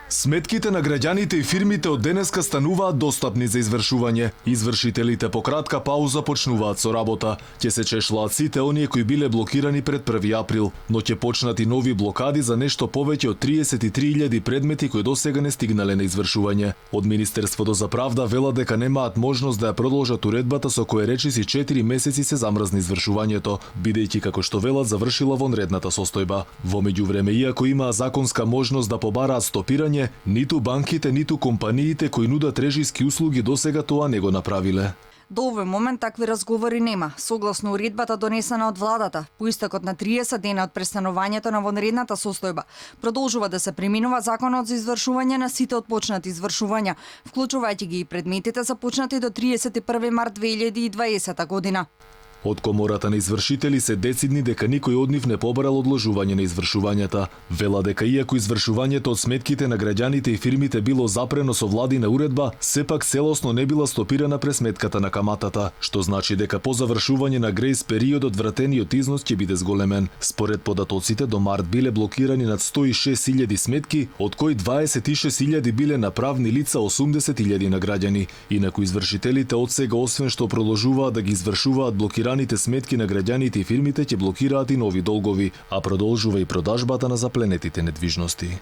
Сметките на граѓаните и фирмите од денеска стануваат достапни за извршување. Извршителите по кратка пауза почнуваат со работа. Ќе се чешлаат сите оние кои биле блокирани пред 1 април, но ќе почнат и нови блокади за нешто повеќе од 33.000 предмети кои досега не стигнале на извршување. Од Министерството за правда велат дека немаат можност да ја продолжат уредбата со која речиси 4 месеци се замрзни извршувањето, бидејќи како што велат завршила вонредната состојба. Во меѓувреме, иако имаа законска можност да побараат стопирање, ниту банките, ниту компаниите кои нудат режиски услуги досега тоа не го направиле. До овој момент такви разговори нема. Согласно уредбата донесена од владата, по истекот на 30 дена од престанувањето на вонредната состојба, продолжува да се преминува законот за извршување на сите отпочнати извршувања, вклучувајќи ги и предметите започнати до 31 март 2020 година. Од комората на извршители се децидни дека никој од нив не побарал одложување на извршувањата. Вела дека иако извршувањето од сметките на граѓаните и фирмите било запрено со владина уредба, сепак целосно не била стопирана пресметката на каматата, што значи дека по завршување на грејс периодот вратениот износ ќе биде зголемен. Според податоците до март биле блокирани над 106.000 сметки, од кои 26.000 биле на правни лица, 80.000 на граѓани. Инаку извршителите од сега освен што продолжуваат да ги извршуваат блокираните сметки на граѓаните и фирмите ќе блокираат и нови долгови, а продолжува и продажбата на запленетите недвижности.